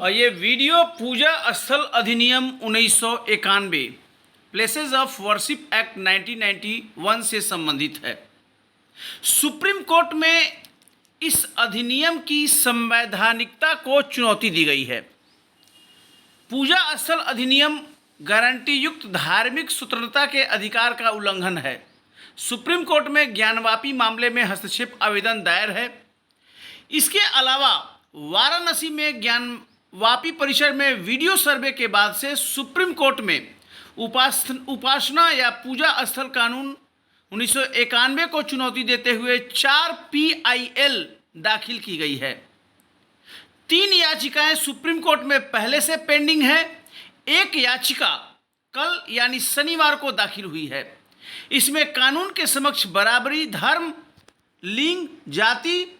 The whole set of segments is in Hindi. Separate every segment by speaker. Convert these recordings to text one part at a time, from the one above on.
Speaker 1: और ये वीडियो पूजा स्थल अधिनियम 1991 प्लेसेस ऑफ वर्शिप एक्ट 1991 से संबंधित है। सुप्रीम कोर्ट में इस अधिनियम की संवैधानिकता को चुनौती दी गई है। पूजा स्थल अधिनियम गारंटी युक्त धार्मिक स्वतंत्रता के अधिकार का उल्लंघन है। सुप्रीम कोर्ट में ज्ञानवापी मामले में हस्तक्षेप आवेदन दायर है। इसके अलावा वाराणसी में ज्ञानवापी परिसर में वीडियो सर्वे के बाद से सुप्रीम कोर्ट में उपासना या पूजा स्थल कानून 1991 को चुनौती देते हुए 4 PIL दाखिल की गई है। 3 याचिकाएं सुप्रीम कोर्ट में पहले से पेंडिंग है। एक याचिका कल यानी शनिवार को दाखिल हुई है। इसमें कानून के समक्ष बराबरी, धर्म, लिंग, जाति,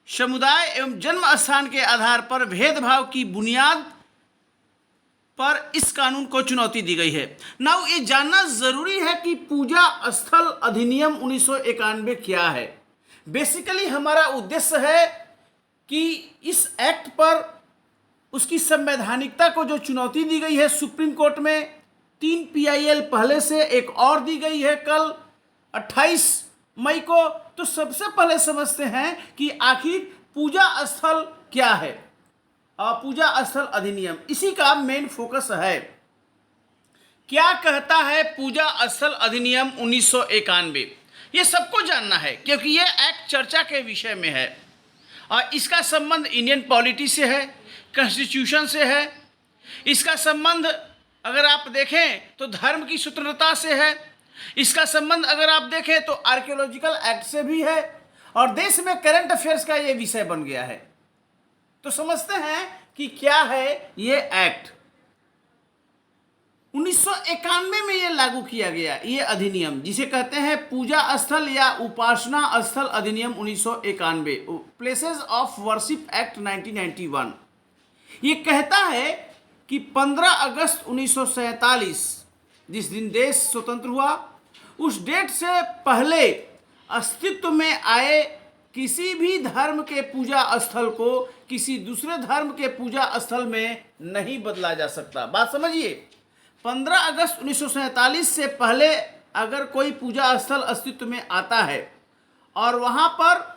Speaker 1: समुदाय एवं जन्म स्थान के आधार पर भेदभाव की बुनियाद पर इस कानून को चुनौती दी गई है। नाउ ये जानना जरूरी है कि पूजा स्थल अधिनियम 1991 क्या है। बेसिकली हमारा उद्देश्य है कि इस एक्ट पर उसकी संवैधानिकता को जो चुनौती दी गई है सुप्रीम कोर्ट में, 3 PIL पहले से, एक और दी गई है कल 28 मई को। तो सबसे पहले समझते हैं कि आखिर पूजा स्थल क्या है। पूजा स्थल अधिनियम इसी का मेन फोकस है। क्या कहता है पूजा स्थल अधिनियम 1991? ये सबको जानना है क्योंकि ये एक्ट चर्चा के विषय में है और इसका संबंध इंडियन पॉलिटी से है, कॉन्स्टिट्यूशन से है। इसका संबंध अगर आप देखें तो धर्म की स्वतंत्रता से है। इसका संबंध अगर आप देखें तो आर्कियोलॉजिकल एक्ट से भी है और देश में करंट अफेयर्स का ये विषय बन गया है। तो समझते हैं कि क्या है ये एक्ट। 1991 में ये लागू किया गया ये अधिनियम, जिसे कहते हैं पूजा स्थल या उपासना स्थल अधिनियम 1991, प्लेसेस ऑफ वर्शिप एक्ट 1991। ये कहता है कि 15 अगस्त 1947 जिस दिन देश स्वतंत्र हुआ, उस डेट से पहले अस्तित्व में आए किसी भी धर्म के पूजा स्थल को किसी दूसरे धर्म के पूजा स्थल में नहीं बदला जा सकता। बात समझिए, 15 अगस्त 1947 से पहले अगर कोई पूजा स्थल अस्तित्व में आता है और वहाँ पर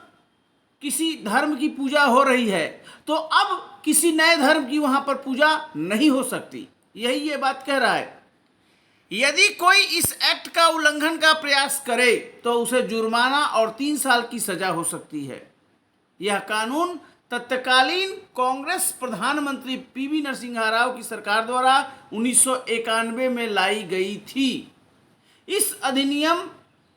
Speaker 1: किसी धर्म की पूजा हो रही है तो अब किसी नए धर्म की वहाँ पर पूजा नहीं हो सकती। यही ये बात कह रहा है। यदि कोई इस एक्ट का उल्लंघन का प्रयास करे तो उसे जुर्माना और 3 साल की सजा हो सकती है। यह कानून तत्कालीन कांग्रेस प्रधानमंत्री PV नरसिम्हा राव की सरकार द्वारा 1991 में लाई गई थी। इस अधिनियम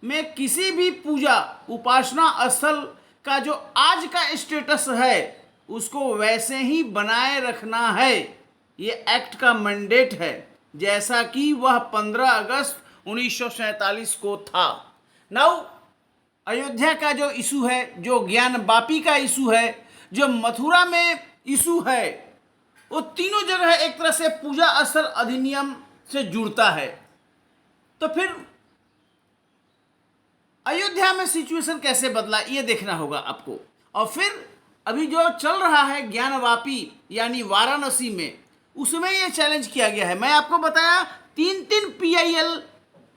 Speaker 1: में किसी भी पूजा उपासना स्थल का जो आज का स्टेटस है उसको वैसे ही बनाए रखना है। ये एक्ट का मैंडेट है, जैसा कि वह 15 अगस्त 1947 को था। नाउ अयोध्या का जो इशू है, जो ज्ञानवापी का इशू है, जो मथुरा में इशू है, वो तीनों जगह एक तरह से पूजा स्थल अधिनियम से जुड़ता है। तो फिर अयोध्या में सिचुएशन कैसे बदला ये देखना होगा आपको। और फिर अभी जो चल रहा है ज्ञानवापी यानी वाराणसी में, उसमें ये चैलेंज किया गया है। मैं आपको बताया 3 PIL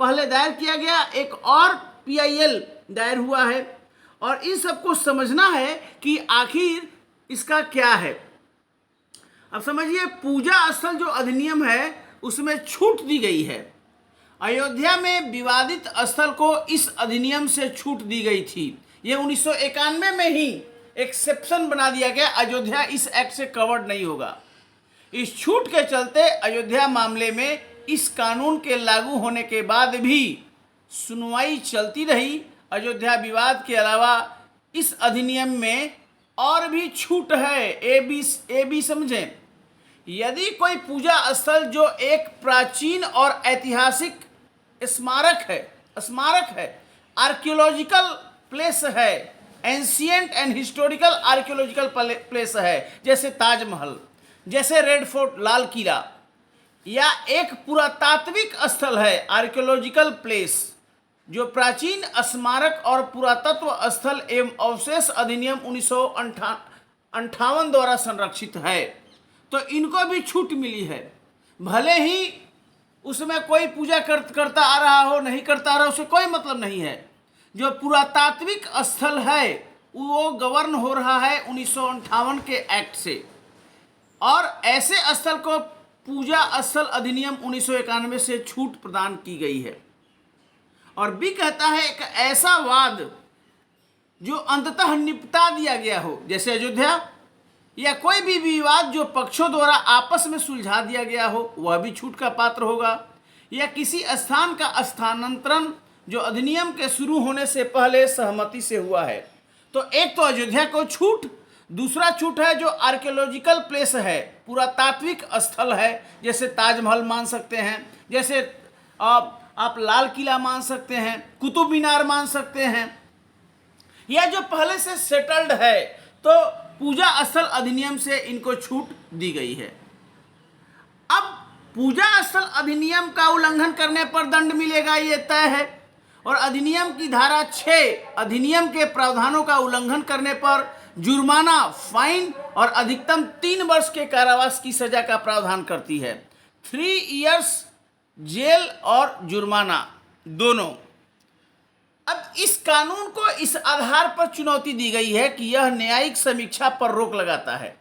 Speaker 1: पहले दायर किया गया, एक और PIL दायर हुआ है और इन सबको समझना है कि आखिर इसका क्या है। अब समझिए, पूजा स्थल जो अधिनियम है उसमें छूट दी गई है। अयोध्या में विवादित स्थल को इस अधिनियम से छूट दी गई थी। ये 1991 में ही एक्सेप्शन बना दिया गया, अयोध्या इस एक्ट से कवर्ड नहीं होगा। इस छूट के चलते अयोध्या मामले में इस कानून के लागू होने के बाद भी सुनवाई चलती रही। अयोध्या विवाद के अलावा इस अधिनियम में और भी छूट है। ए बी समझें। यदि कोई पूजा स्थल जो एक प्राचीन और ऐतिहासिक स्मारक है, आर्कियोलॉजिकल प्लेस है, ancient and historical archaeological place है, जैसे ताजमहल, जैसे रेड फोर्ट लाल किला, या एक पुरातात्विक स्थल है आर्कियोलॉजिकल प्लेस जो प्राचीन स्मारक और पुरातत्व स्थल एवं अवशेष अधिनियम 1958 द्वारा संरक्षित है, तो इनको भी छूट मिली है। भले ही उसमें कोई पूजा करता आ रहा हो, नहीं करता आ रहा, उससे कोई मतलब नहीं है। जो पुरातात्विक स्थल है वो गवर्न हो रहा है 1958 के एक्ट से, और ऐसे स्थल को पूजा स्थल अधिनियम 1991 से छूट प्रदान की गई है। और बी कहता है एक ऐसा वाद जो अंततः निपटा दिया गया हो, जैसे अयोध्या, या कोई भी विवाद जो पक्षों द्वारा आपस में सुलझा दिया गया हो, वह भी छूट का पात्र होगा। या किसी स्थान का स्थानांतरण जो अधिनियम के शुरू होने से पहले सहमति से हुआ है। तो एक तो अयोध्या को छूट, दूसरा छूट है जो आर्कियोलॉजिकल प्लेस है, पुरातात्विक स्थल है, जैसे ताजमहल मान सकते हैं, जैसे आप लाल किला मान सकते हैं, कुतुब मीनार मान सकते हैं, या जो पहले से सेटल्ड है, तो पूजा स्थल अधिनियम से इनको छूट दी गई है। अब पूजा स्थल अधिनियम का उल्लंघन करने पर दंड मिलेगा, ये तय है। और अधिनियम की धारा 6 अधिनियम के प्रावधानों का उल्लंघन करने पर जुर्माना, फाइन और अधिकतम 3 वर्ष के कारावास की सजा का प्रावधान करती है। 3 इयर्स जेल और जुर्माना दोनों। अब इस कानून को इस आधार पर चुनौती दी गई है कि यह न्यायिक समीक्षा पर रोक लगाता है।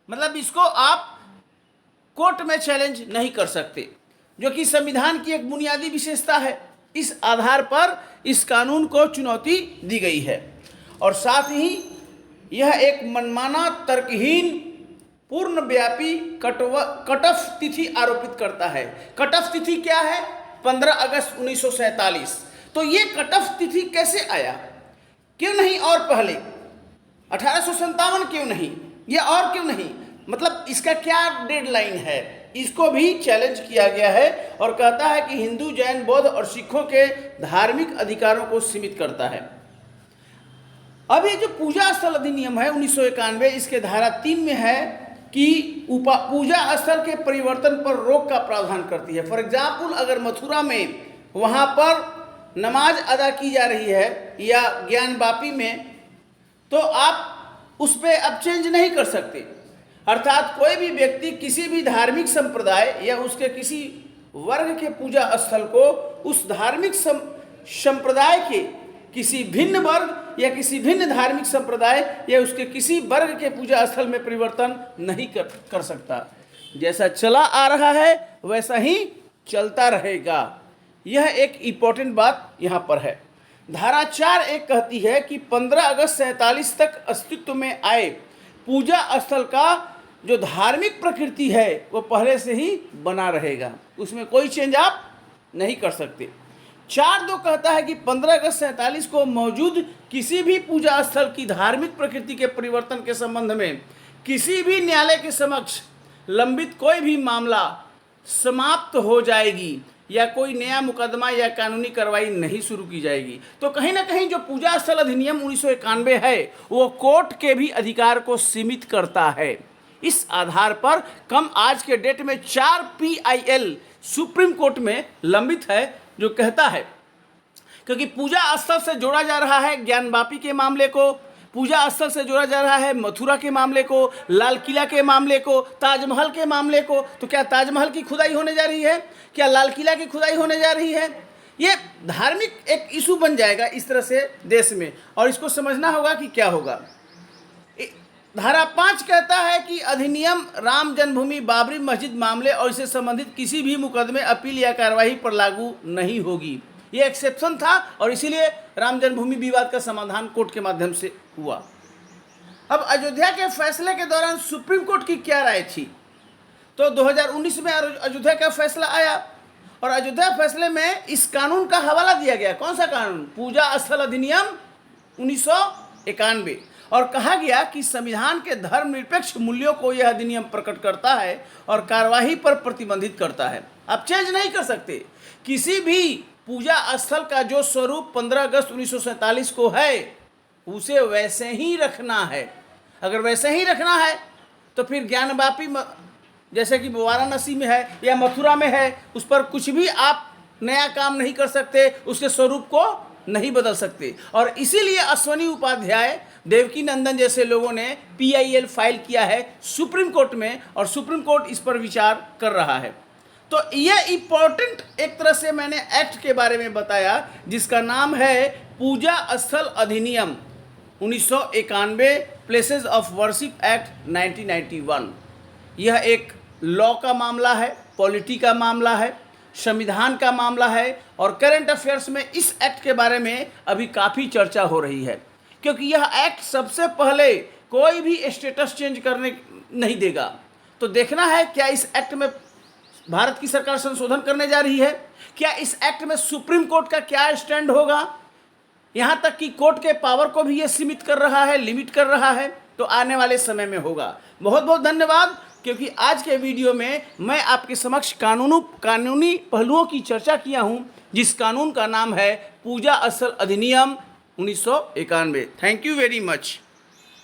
Speaker 1: मतलब इसको आप कोर्ट में चैलेंज नहीं कर सकते, जो कि संविधान की एक बुनियादी विशेषता है। इस आधार पर इस कानून को चुनौती दी गई है। और साथ ही यह एक मनमाना, तर्कहीन, पूर्णव्यापी कट ऑफ तिथि आरोपित करता है। कट ऑफ तिथि क्या है? 15 अगस्त 1947। तो ये कट ऑफ तिथि कैसे आया? क्यों नहीं और पहले 1857 क्यों नहीं, या और क्यों नहीं? मतलब इसका क्या डेडलाइन है? इसको भी चैलेंज किया गया है और कहता है कि हिंदू, जैन, बौद्ध और सिखों के धार्मिक अधिकारों को सीमित करता है। अब ये जो पूजा स्थल अधिनियम है 1991, इसके धारा 3 में है कि पूजा स्थल के परिवर्तन पर रोक का प्रावधान करती है। फॉर एग्जाम्पल, अगर मथुरा में वहाँ पर नमाज अदा की जा रही है या ज्ञानवापी में, तो आप उस पर अब चेंज नहीं कर सकते। अर्थात कोई भी व्यक्ति किसी भी धार्मिक संप्रदाय या उसके किसी वर्ग के पूजा स्थल को उस धार्मिक संप्रदाय के किसी भिन्न वर्ग या किसी भिन्न धार्मिक संप्रदाय या उसके किसी वर्ग के पूजा स्थल में परिवर्तन नहीं कर सकता। जैसा चला आ रहा है वैसा ही चलता रहेगा। यह एक इम्पोर्टेंट बात यहाँ पर है। धारा 4(1) कहती है कि 15 अगस्त 47 तक अस्तित्व में आए पूजा स्थल का जो धार्मिक प्रकृति है वो पहले से ही बना रहेगा, उसमें कोई चेंज आप नहीं कर सकते। 4(2) कहता है कि 15 अगस्त 47 को मौजूद किसी भी पूजा स्थल की धार्मिक प्रकृति के परिवर्तन के संबंध में किसी भी न्यायालय के समक्ष लंबित कोई भी मामला समाप्त हो जाएगी या कोई नया मुकदमा या कानूनी कार्रवाई नहीं शुरू की जाएगी। तो कहीं ना कहीं जो पूजा स्थल अधिनियम 1991 है वो कोर्ट के भी अधिकार को सीमित करता है। इस आधार पर कम आज के डेट में 4 PIL सुप्रीम कोर्ट में लंबित है, जो कहता है क्योंकि पूजा स्थल से जोड़ा जा रहा है ज्ञानवापी के मामले को, पूजा स्थल से जोड़ा जा रहा है मथुरा के मामले को, लाल किला के मामले को, ताजमहल के मामले को। तो क्या ताजमहल की खुदाई होने जा रही है? क्या लाल किला की खुदाई होने जा रही है? ये धार्मिक एक इशू बन जाएगा इस तरह से देश में, और इसको समझना होगा कि क्या होगा। धारा 5 कहता है कि अधिनियम राम जन्मभूमि, बाबरी मस्जिद मामले और इससे संबंधित किसी भी मुकदमे, अपील या कार्यवाही पर लागू नहीं होगी। ये एक्सेप्शन था और इसीलिए राम जन्मभूमि विवाद का समाधान कोर्ट के माध्यम से हुआ। अब अयोध्या के फैसले के दौरान सुप्रीम कोर्ट की क्या राय थी? तो 2019 में अयोध्या का फैसला आया और अयोध्या फैसले में इस कानून का हवाला दिया गया। कौन सा कानून? पूजा स्थल अधिनियम 1991। और कहा गया कि संविधान के धर्मनिरपेक्ष मूल्यों को यह अधिनियम प्रकट करता है और कार्यवाही पर प्रतिबंधित करता है। आप चेंज नहीं कर सकते। किसी भी पूजा स्थल का जो स्वरूप 15 अगस्त 1947 को है उसे वैसे ही रखना है। अगर वैसे ही रखना है तो फिर ज्ञानवापी जैसे कि वाराणसी में है या मथुरा में है, उस पर कुछ भी आप नया काम नहीं कर सकते, उसके स्वरूप को नहीं बदल सकते। और इसीलिए अश्वनी उपाध्याय देवकी नंदन जैसे लोगों ने PIL फाइल किया है सुप्रीम कोर्ट में और सुप्रीम कोर्ट इस पर विचार कर रहा है। तो यह इम्पोर्टेंट एक तरह से मैंने एक्ट के बारे में बताया जिसका नाम है पूजा स्थल अधिनियम 1991, प्लेसेस ऑफ वर्शिप एक्ट 1991। यह एक लॉ का मामला है, पॉलिटी का मामला है, संविधान का मामला है और करंट अफेयर्स में इस एक्ट के बारे में अभी काफ़ी चर्चा हो रही है, क्योंकि यह एक्ट सबसे पहले कोई भी स्टेटस चेंज करने नहीं देगा। तो देखना है क्या इस एक्ट में भारत की सरकार संशोधन करने जा रही है, क्या इस एक्ट में सुप्रीम कोर्ट का क्या स्टैंड होगा, यहाँ तक कि कोर्ट के पावर को भी ये सीमित कर रहा है, लिमिट कर रहा है। तो आने वाले समय में होगा। बहुत बहुत धन्यवाद, क्योंकि आज के वीडियो में मैं आपके समक्ष कानूनी पहलुओं की चर्चा किया हूँ, जिस कानून का नाम है पूजा स्थल अधिनियम 1991। Thank you very much.